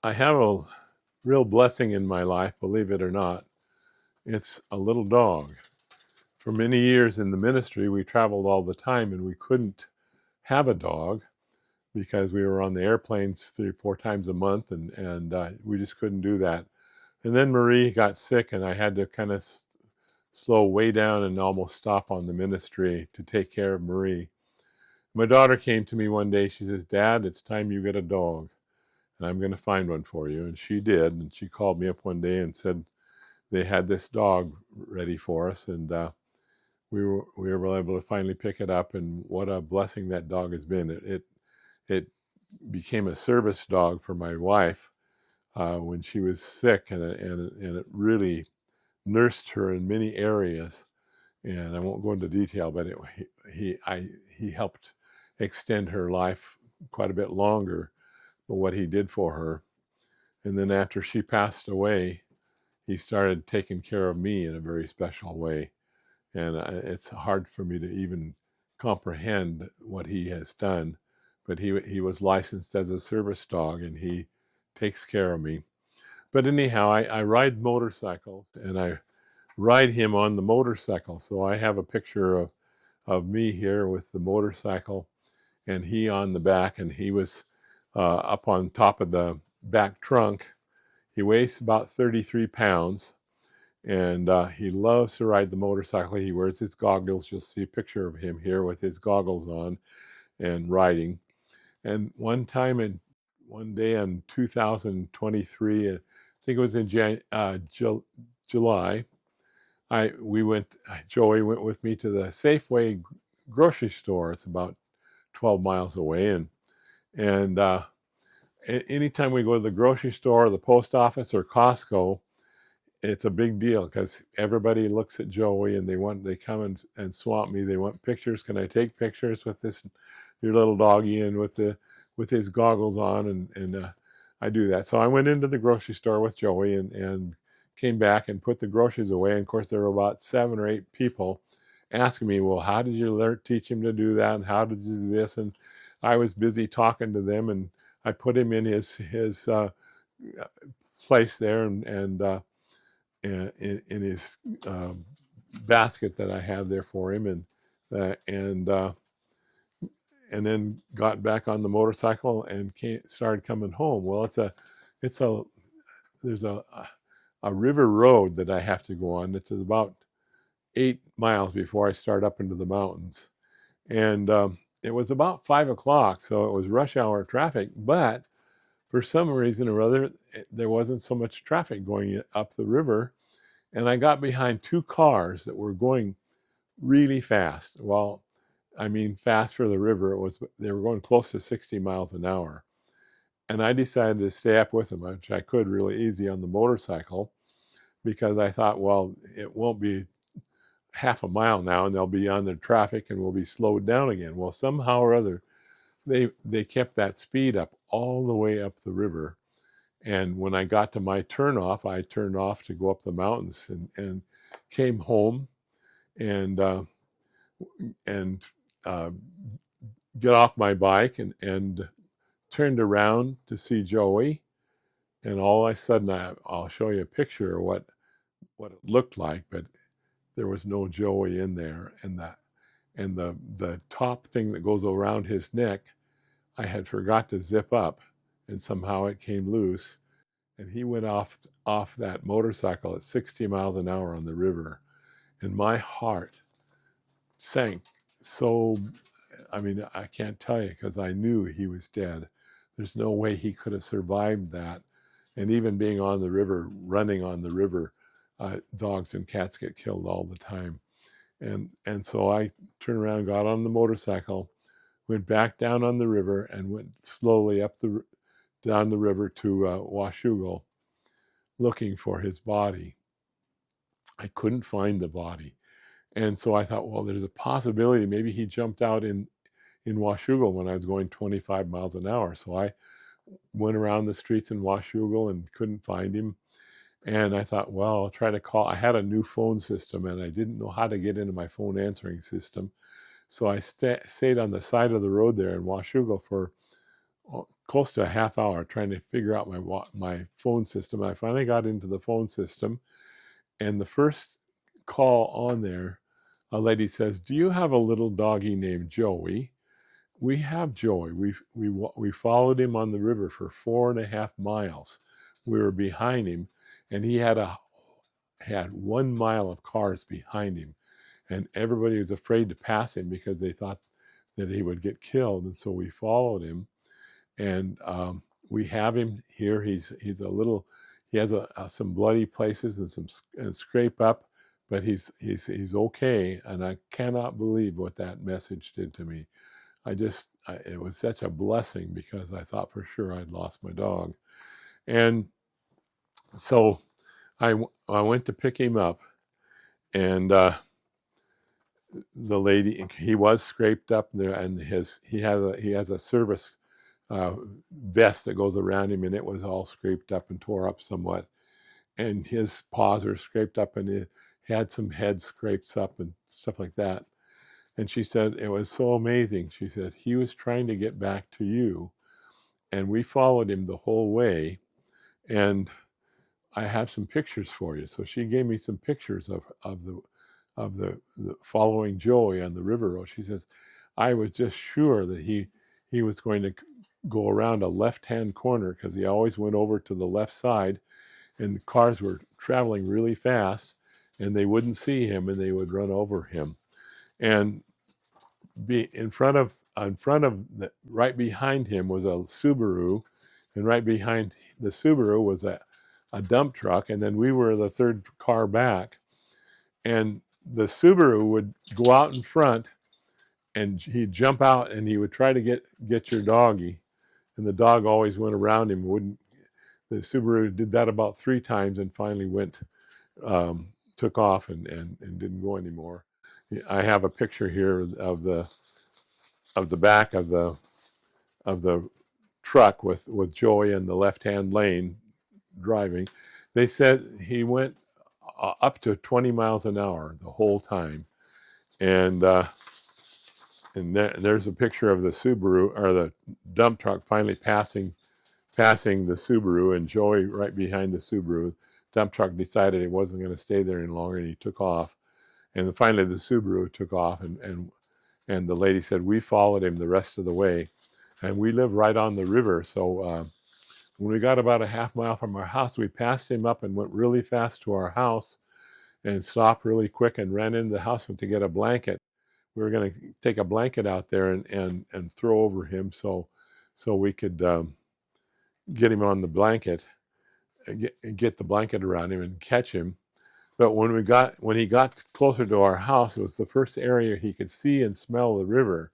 I have a real blessing in my life, believe it or not. It's a little dog. For many years in the ministry, we traveled all the time and we couldn't have a dog because we were on the airplanes 3 or 4 times a month and we just couldn't do that. And then Marie got sick and I had to kind of slow way down and almost stop on the ministry to take care of Marie. My daughter came to me one day. She says, "Dad, it's time you get a dog and I'm going to find one for you." And she did. And she called me up one day and said they had this dog ready for us. And we were able to finally pick it up. And what a blessing that dog has been. It became a service dog for my wife when she was sick, and it really nursed her in many areas. And I won't go into detail, but he helped extend her life quite a bit longer for what he did for her. And then after she passed away, he started taking care of me in a very special way. And it's hard for me to even comprehend what he has done. But he was licensed as a service dog, and he takes care of me. But anyhow, I ride motorcycles, and I ride him on the motorcycle. So I have a picture of me here with the motorcycle and he on the back, and he was up on top of the back trunk. He weighs about 33 pounds, and he loves to ride the motorcycle. He wears his goggles. You'll see a picture of him here with his goggles on and riding. And one day in 2023, I think it was in July, Joey went with me to the Safeway grocery store. It's about 12 miles away. And anytime we go to the grocery store, or the post office, or Costco, it's a big deal because everybody looks at Joey and they come and swamp me. They want pictures. Can I take pictures with your little doggy and with his goggles on? And I do that. So I went into the grocery store with Joey and came back and put the groceries away. And of course, there were about 7 or 8 people asking me, "Well, how did you teach him to do that? And how did you do this?" And I was busy talking to them, and I put him in his place there and in his basket that I have there for him, and then got back on the motorcycle and started coming home. Well, there's a river road that I have to go on. It's about 8 miles before I start up into the mountains. And it was about 5 o'clock, so it was rush hour traffic. But for some reason or other, there wasn't so much traffic going up the river. And I got behind 2 cars that were going really fast. Well, I mean, fast for the river. They were going close to 60 miles an hour. And I decided to stay up with them, which I could really easy on the motorcycle, because I thought, well, it won't be half a mile now and they'll be on the traffic and we'll be slowed down again. Well, somehow or other, they kept that speed up all the way up the river. And when I got to my turnoff, I turned off to go up the mountains and came home and get off my bike and turned around to see Joey. And all of a sudden, I'll show you a picture of what it looked like, but there was no Joey in there. And the top thing that goes around his neck, I had forgot to zip up, and somehow it came loose. And he went off that motorcycle at 60 miles an hour on the river. And my heart sank so, I mean, I can't tell you, because I knew he was dead. There's no way he could have survived that. And even being on the river, running on the river, dogs and cats get killed all the time. And so I turned around, got on the motorcycle, went back down on the river, and went slowly down the river to Washougal, looking for his body. I couldn't find the body. And so I thought, well, there's a possibility maybe he jumped out in Washougal when I was going 25 miles an hour. So I went around the streets in Washougal and couldn't find him. And I thought, well, I'll try to call. I had a new phone system, and I didn't know how to get into my phone answering system. So I stayed on the side of the road there in Washougal for close to a half hour trying to figure out my phone system. I finally got into the phone system, and the first call on there, a lady says, "Do you have a little doggy named Joey?" We have Joey. We followed him on the river for 4.5 miles. We were behind him, and he had 1 mile of cars behind him, and everybody was afraid to pass him because they thought that he would get killed. And so we followed him, and we have him here. He's a little. He has some bloody places and some scrape up, but he's okay. And I cannot believe what that message did to me. It was such a blessing because I thought for sure I'd lost my dog. And so I went to pick him up, and the lady, he was scraped up there, and he has a service vest that goes around him, and it was all scraped up and tore up somewhat. And his paws are scraped up, and he had some head scrapes up and stuff like that. And she said, it was so amazing. She said, he was trying to get back to you, and we followed him the whole way. And I have some pictures for you. So she gave me some pictures of the following Joey on the river road. She says, I was just sure that he was going to go around a left-hand corner because he always went over to the left side, and the cars were traveling really fast, and they wouldn't see him, and they would run over him. And right behind him was a Subaru, and right behind the Subaru was a dump truck, and then we were the third car back. And the Subaru would go out in front, and he'd jump out, and he would try to get your doggy, and the dog always went around him. The Subaru did that about 3 times, and finally took off and didn't go anymore. I have a picture here of the back of the truck with Joey in the left-hand lane driving. They said he went up to 20 miles an hour the whole time, and there's a picture of the Subaru, or the dump truck, finally passing the Subaru, and Joey right behind the Subaru. Dump truck decided he wasn't going to stay there any longer, and he took off. And then finally the Subaru took off, and the lady said, we followed him the rest of the way. And we live right on the river, so when we got about a half mile from our house, we passed him up and went really fast to our house and stopped really quick and ran into the house to get a blanket. We were going to take a blanket out there and throw over him so we could get him on the blanket, get the blanket around him and catch him. But when he got closer to our house, it was the first area he could see and smell the river.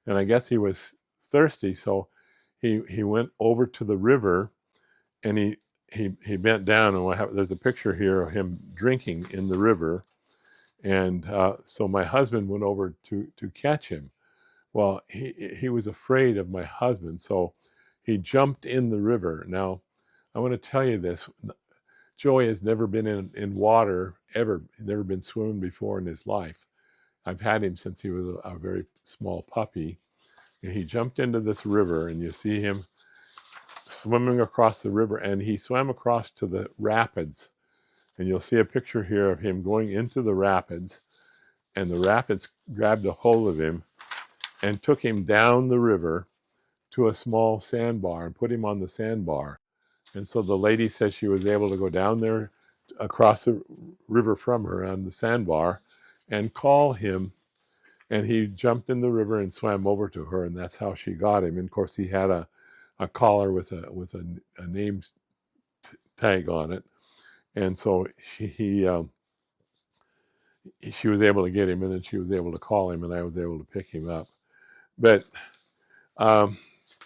And I guess he was thirsty, so he went over to the river, and he bent down, and there's a picture here of him drinking in the river. And so my husband went over to catch him. Well, he was afraid of my husband, so he jumped in the river. Now, I want to tell you this. Joey has never been in water, ever. He's never been swimming before in his life. I've had him since he was a very small puppy. And he jumped into this river, and you see him swimming across the river, and he swam across to the rapids. And you'll see a picture here of him going into the rapids, and the rapids grabbed a hold of him and took him down the river to a small sandbar and put him on the sandbar. And so the lady said she was able to go down there across the river from her on the sandbar and call him. And he jumped in the river and swam over to her, and that's how she got him. And of course, he had a collar with a name tag on it. And so she was able to get him, and then she was able to call him, and I was able to pick him up. But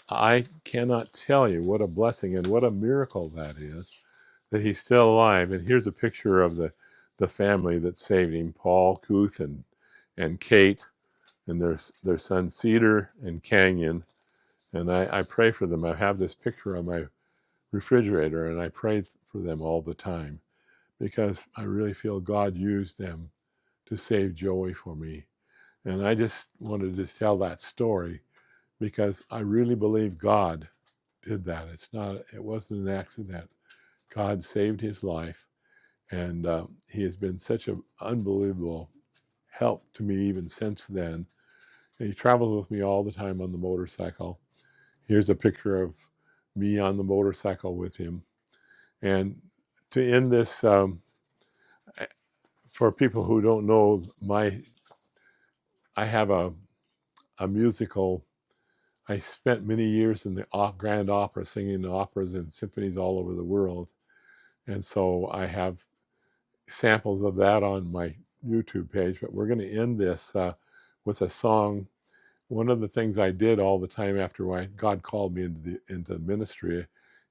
I cannot tell you what a blessing and what a miracle that is, that he's still alive. And here's a picture of the family that saved him: Paul, Kuth, and Kate, and their son Cedar and Canyon. And I pray for them. I have this picture on my refrigerator, and I pray for them all the time, because I really feel God used them to save Joey for me. And I just wanted to tell that story because I really believe God did that. It wasn't an accident. God saved his life, and he has been such an unbelievable help to me even since then. And he travels with me all the time on the motorcycle. Here's a picture of me on the motorcycle with him. And to end this, for people who don't know, I have a musical. I spent many years in the Grand Opera, singing operas and symphonies all over the world. And so I have samples of that on my YouTube page. But we're going to end this with a song. One of the things I did all the time after God called me into ministry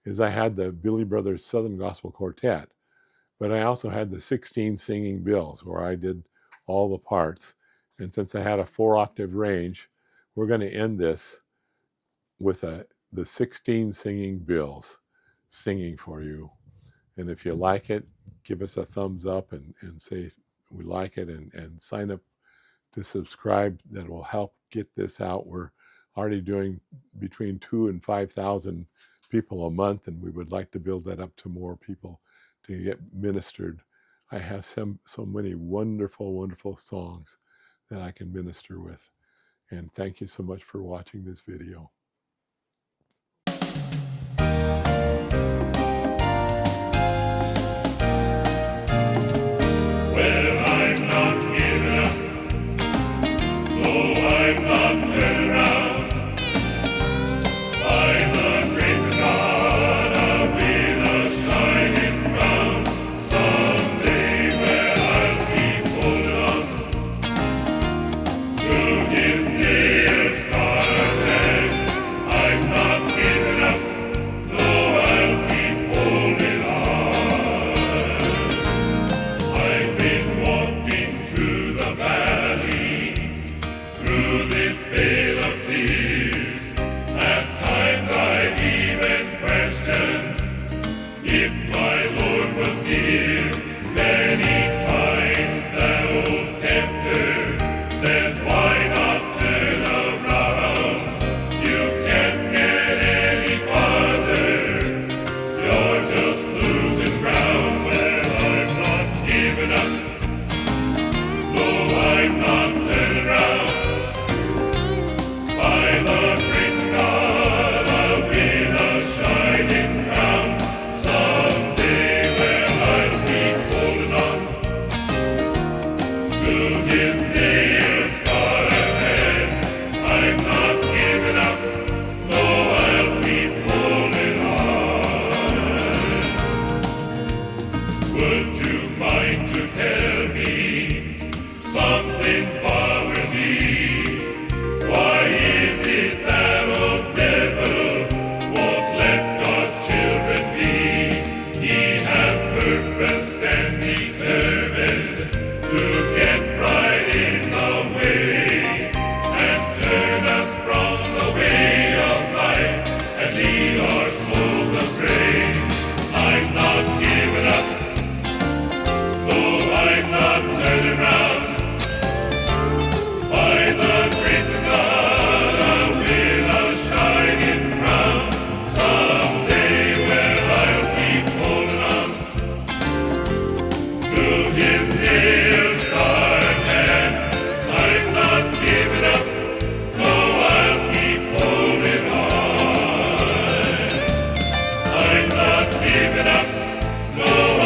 is I had the Billy Brothers Southern Gospel Quartet, but I also had the 16 singing bills where I did all the parts. And since I had a 4-octave range, we're going to end this with the 16 singing bills singing for you. And if you like it, give us a thumbs up and say we like it, and sign up to subscribe. That will help get this out. We're already doing between 2,000 and 5,000 people a month, and we would like to build that up to more people to get ministered. I have so many wonderful, wonderful songs that I can minister with. And thank you so much for watching this video. I'm not giving up. No.